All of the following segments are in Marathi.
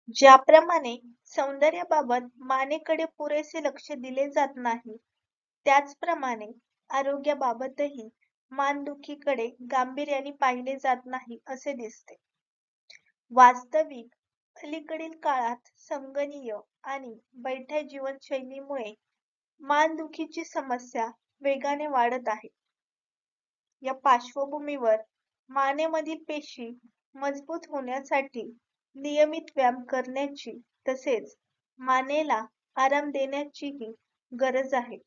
ज्याप्रमाणे सौंदर्याबाबत मानेकडे पुरेसे लक्ष दिले जात नाही, त्याचप्रमाणे आरोग्याबाबतही मानदुखीकडे गांभीर्याने पाहिले जात नाही असे दिसते. वास्तविक अलीकडील काळात संगणकीय आणि बैठ्या जीवनशैलीमुळे मानदुखीची समस्या वेगाने वाढत आहे. या पार्श्वभूमीवर मानेमधील पेशी मजबूत होण्यासाठी नियमित व्यायाम करण्याची तसेच मानेला आराम देण्याचीही गरज आहे.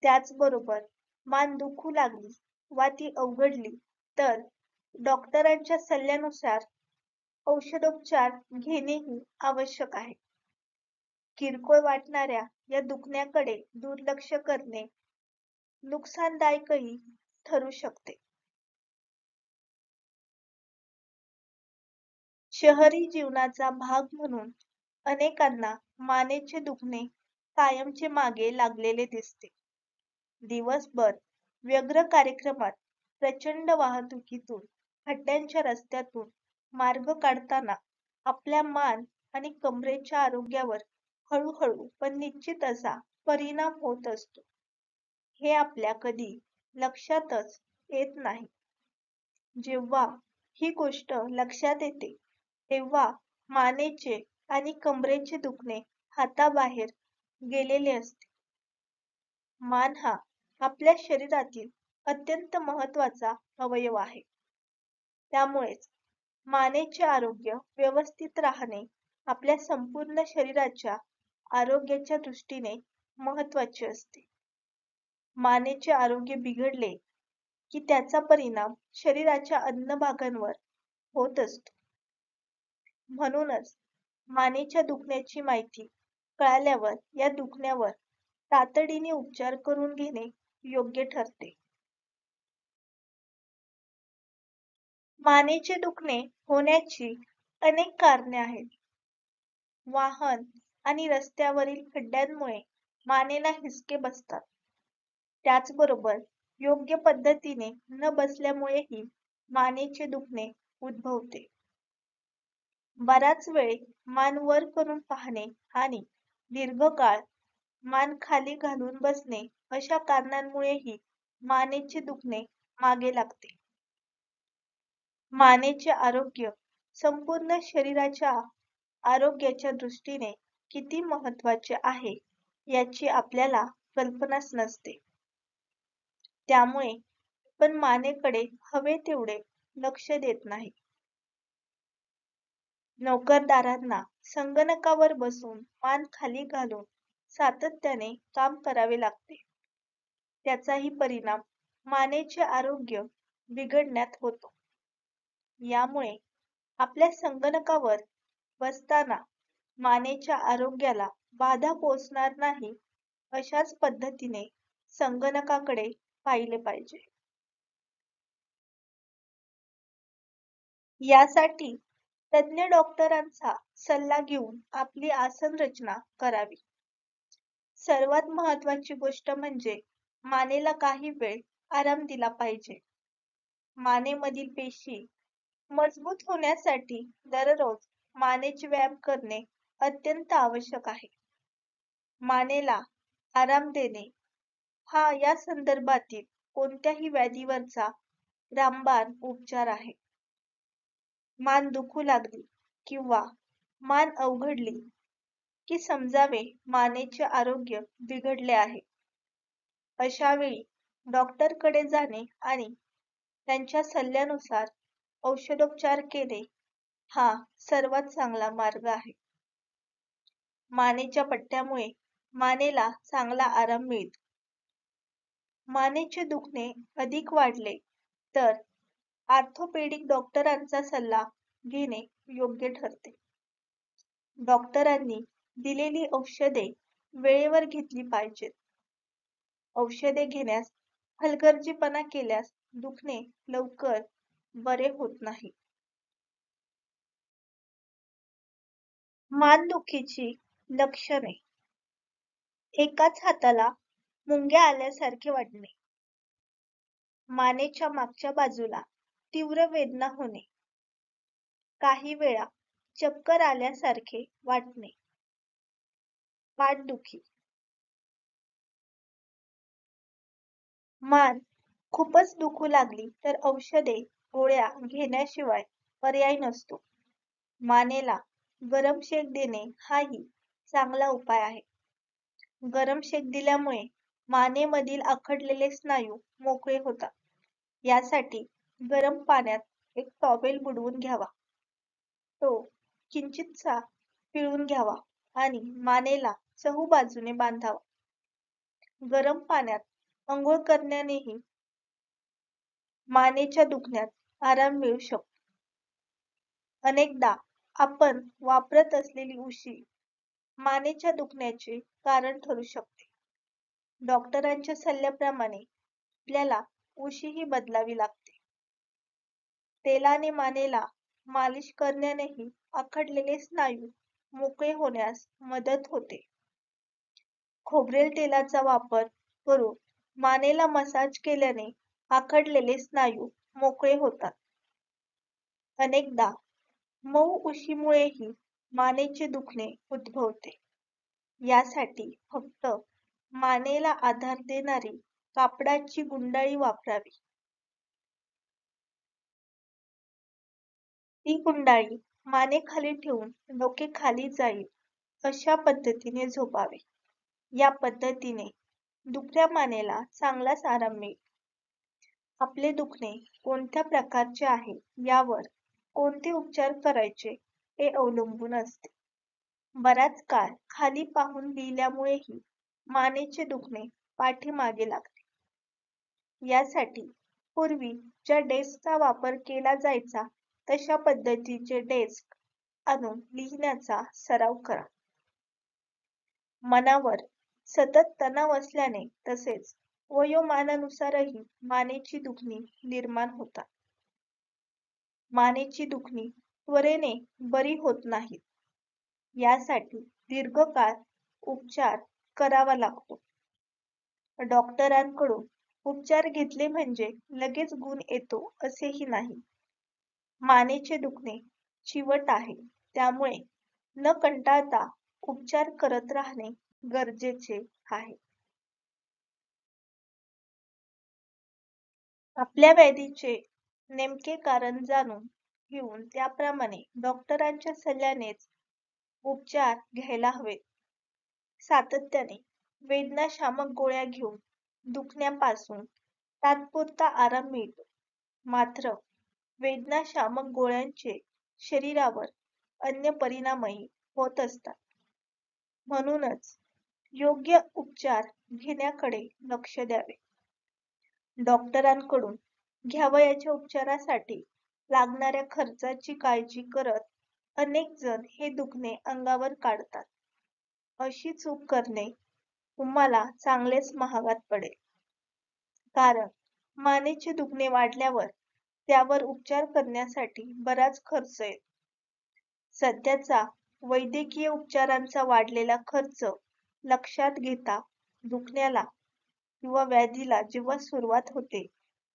त्याचबरोबर मान दुखू लागली वा ती अवघडली तर डॉक्टरांच्या सल्ल्यानुसार औषधोपचार घेणेही आवश्यक आहे. किरकोळ वाटणाऱ्या या दुखण्याकडे दुर्लक्ष करणे नुकसानदायकही ठरू शकते. शहरी जीवनाचा भाग म्हणून अनेकांना मानेचे दुखणे कायमचे मागे लागलेले दिसते. दिवसभर व्यग्र कार्यक्रमात प्रचंड वाहतुकीतून खड्ड्यांच्या रस्त्यातून मार्ग काढताना आपल्या मान आणि कमरेच्या आरोग्यावर हळूहळू पण निश्चित असा परिणाम होत असतो. हे आपल्या कधी लक्षातच येत नाही. जेव्हा ही गोष्ट लक्षात येते तेव्हा मानेचे आणि कमरेचे दुखणे हाताबाहेर गेलेले असते. मान हा आपल्या शरीरातील अत्यंत महत्त्वाचा अवयव आहे. त्यामुळेच मानेचे आरोग्य व्यवस्थित राहणे आपल्या संपूर्ण शरीराच्या आरोग्याच्या दृष्टीने महत्त्वाचे असते. मानेचे आरोग्य बिघडले की त्याचा परिणाम शरीराच्या अन्य भागांवर होत असतो. म्हणूनच मानेच्या दुखण्याची माहिती कळाल्यावर या दुखण्यावर तातडीने उपचार करून घेणे योग्य ठरते. मानेचे दुखणे होण्याची अनेक कारणे आहेत. वाहन आणि रस्त्यावरील खड्ड्यांमुळे मानेला हिसके बसतात. त्याचबरोबर योग्य पद्धतीने न बसल्यामुळेही मानेचे दुखणे उद्भवते. बराच वेळ मान वर करून पाहणे आणि दीर्घकाळ मान खाली घालून बसणे अशा कारणांमुळेही मानेचे दुखणे मागे लागते. मानेचे आरोग्य संपूर्ण शरीराच्या आरोग्याच्या दृष्टीने किती महत्त्वाचे आहे याची आपल्याला कल्पनाच नसते. त्यामुळे आपण मानेकडे हवे तेवढे लक्ष देत नाही. नोकरदारांना संगणकावर बसून मान खाली घालून सातत्याने काम करावे लागते. त्याचाही परिणाम मानेचे आरोग्य बिघडण्यात होतो. यामुळे आपल्या संगणकावर बसताना मानेच्या आरोग्याला बाधा पोहोचणार नाही अशाच पद्धतीने संगणकाकडे पाहिले पाहिजे. यासाठी तज्ञ डॉक्टरांचा सल्ला घेऊन आपली आसन रचना करावी. सर्वात महत्त्वाची गोष्ट म्हणजे मानेला काही वेळ आराम दिला पाहिजे. मानेमधील पेशी मजबूत होण्यासाठी दररोज मानेचे व्यायाम करणे अत्यंत आवश्यक आहे. मानेला आराम देणे हा या संदर्भातील कोणत्याही व्याधीवरचा रामबाण उपचार आहे. मान दुखू लागली किंवा मान अवघडली की समजावे मानेचे आरोग्य बिघडले आहे. अशा वेळी डॉक्टरकडे जाणे आणि त्यांच्या सल्ल्यानुसार औषधोपचार केले हा सर्वात चांगला मार्ग आहे. मानेच्या पट्ट्यामुळे मानेला चांगला आराम मिळतो. मानेचे दुखणे अधिक वाढले तर ऑर्थोपेडिक डॉक्टरांचा सल्ला घेणे योग्य ठरते. डॉक्टरांनी दिलेली औषधे वेळेवर घेतली पाहिजेत. औषधे घेण्यास हलगर्जीपणा केल्यास दुखणे लवकर बरे होत नाही. मानदुखीची लक्षणे: एकाच हाताला मुंग्या आल्यासारखे वाटणे, मानेच्या मागच्या बाजूला तीव्र वेदना होणे, काही वेळा चक्कर आल्यासारखे वाटणे, पाठदुखी, मान खूपच दुखू लागली तर औषधे, गोळ्या घेण्याशिवाय पर्याय नसतो. मानेला गरम शेक देणे हाही चांगला उपाय आहे. गरम शेक दिल्यामुळे मानेमधील आखडलेले स्नायू मोकळे होतात. यासाठी गरम पाण्यात एक टॉवेल बुडवून घ्यावा. तो किंचितसा पिळून घ्यावा आणि मानेला चहूबाजूने बांधावा. गरम पाण्यात अंघोळ करण्यानेही मानेच्या दुखण्यात आराम मिळू शकतो. अनेकदा आपण वापरत असलेली उशी मानेच्या दुखण्याचे कारण ठरू शकते. डॉक्टरांच्या सल्ल्याप्रमाणे आपल्याला उशीही बदलावी लागते. तेलाने मानेला मालिश करण्यानेही आखडलेले स्नायू मोकळे होण्यास मदत होते. खोबरेल तेलाचा वापर करून मानेला मसाज केल्याने आखडलेले स्नायू मोकळे होतात. अनेकदा मऊ उशीमुळेही मानेचे दुखणे उद्भवते. यासाठी फक्त मानेला आधार देणारी कापडाची गुंडाळी वापरावी. ती गुंडाळी मानेखाली ठेवून डोके खाली जाईल अशा पद्धतीने झोपावे. या पद्धतीने दुखऱ्या मानेला चांगलाच आराम मिळेल. आपले दुखणे कोणत्या प्रकारचे आहे यावर कोणते उपचार करायचे हे अवलंबून असते. बराच काळ खाली पाहून लिहिल्यामुळेही मानेचे दुखणे पाठीमागे लागते. यासाठी पूर्वी ज्या डेस्कचा वापर केला जायचा तशा पद्धतीचे डेस्क आणून लिहिण्याचा सराव करा. मनावर सतत तणाव असल्याने तसेच वयोमानानुसारही मानेची दुखणी निर्माण होतात. मानेची दुखणी त्वरेने बरी होत नाहीत. यासाठी दीर्घकाळ उपचार करावा लागतो. डॉक्टरांकडून उपचार घेतले म्हणजे लगेच गुण येतो असेही नाही. मानेचे दुखणे चिवट आहे, त्यामुळे न कंटाळता उपचार करत राहणे गरजेचे आहे. आपल्या व्याधीचे नेमके कारण जाणून घेऊन त्याप्रमाणे डॉक्टरांच्या सल्ल्यानेच उपचार घ्यायला हवेत. सातत्याने वेदनाशामक गोळ्या घेऊन दुखण्यापासून तात्पुरता आराम मिळतो. मात्र वेदनाशामक गोळ्यांचे शरीरावर अन्य परिणामही होत असतात. म्हणूनच योग्य उपचार घेण्याकडे लक्ष द्यावे. डॉक्टरांकडून घ्यावयाच्या उपचारासाठी लागणाऱ्या खर्चाची काळजी करत अनेक जण हे दुखणे अंगावर काढतात. अशी चूक करणे तुम्हाला चांगलेच महागात पडेल. कारण मानेचे दुखणे वाढल्यावर त्यावर उपचार करण्यासाठी बराच खर्च येतो. सध्याचा वैद्यकीय उपचारांचा वाढलेला खर्च लक्षात घेता दुखण्याला किंवा व्याधीला जेव्हा सुरुवात होते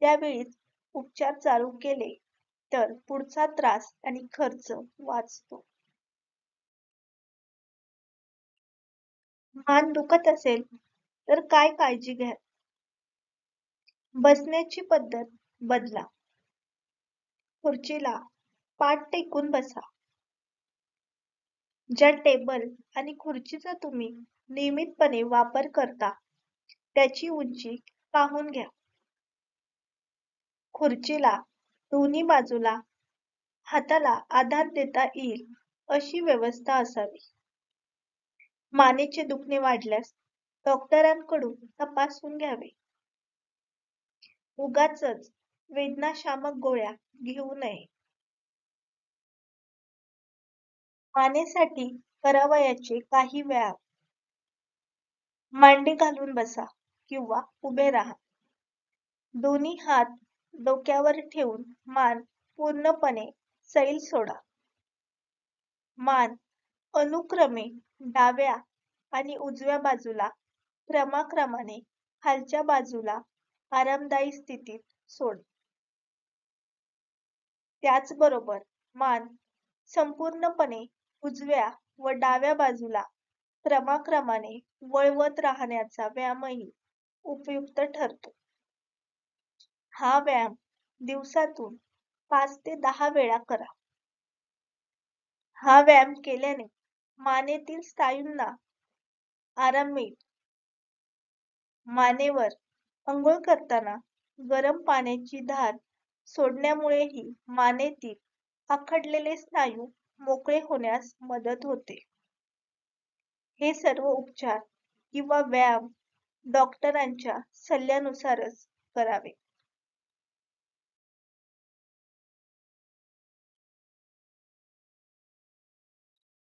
त्यावेळीच उपचार चालू केले तर पुढचा त्रास आणि खर्च वाचतो. मान दुखत असेल तर काय काळजी घ्या? बसण्याची पद्धत बदला. खुर्चीला पाठ टेकून बसा. ज्या टेबल आणि खुर्चीचा तुम्ही नियमितपणे वापर करता त्याची उंची पाहून घ्या. खुर्चीला दोन्ही बाजूला हाताला आधार देता येईल अशी व्यवस्था असावी. मानेचे दुखणे वाढल्यास डॉक्टरांकडून तपासून घ्यावे. उगाचच वेदनाशामक गोळ्या घेऊ नये. मानेसाठी करावयाचे काही व्यायाम. मांडी घालून बसा किंवा उभे राहा. दोन्ही हात डोक्यावर ठेवून मान पूर्णपणे सैल सोडा. मान अनुक्रमे डाव्या आणि उजव्या बाजूला क्रमाक्रमाने खालच्या बाजूला आरामदायी स्थितीत सोड. त्याचबरोबर मान संपूर्णपणे उजव्या व डाव्या बाजूला क्रमाक्रमाने वळवत राहण्याचा व्यायामही उपयुक्त ठरतो. हा व्यायाम दिवसातून 5 ते 10 वेळा करा. हा व्यायाम केल्याने मानेतील स्नायूंना आराम मिळतो. मानेवर अंघोळ करताना गरम पाण्याची धार सोडण्यामुळेही मानेतील आखडलेले स्नायू मोकळे होण्यास मदत होते. हे सर्व उपचार किंवा व्यायाम डॉक्टरांच्या सल्ल्यानुसारच करावे.